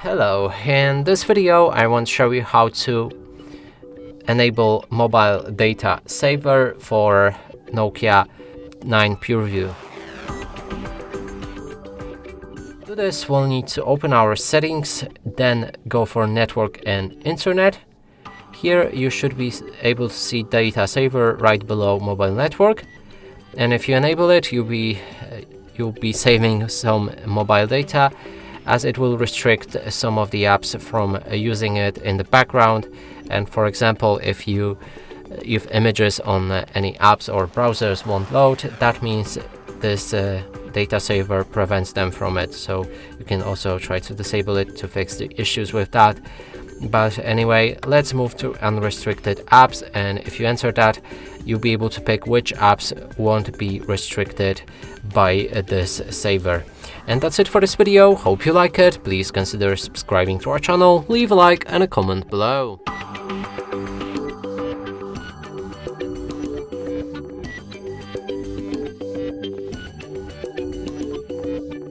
Hello, in this video I want to show you how to enable mobile data saver for Nokia 9 PureView. To do this, we'll need to open our settings, then go for network and internet. Here you should be able to see data saver right below mobile network, and if you enable it, you'll be saving some mobile data, as it will restrict some of the apps from using it in the background. And for example, if images on any apps or browsers won't load, that means this data saver prevents them from it. So you can also try to disable it to fix the issues with that. But anyway, let's move to unrestricted apps, and if you enter that, you'll be able to pick which apps won't be restricted by this saver. And that's it for this video. Hope you like it. Please consider subscribing to our channel, leave a like and a comment below.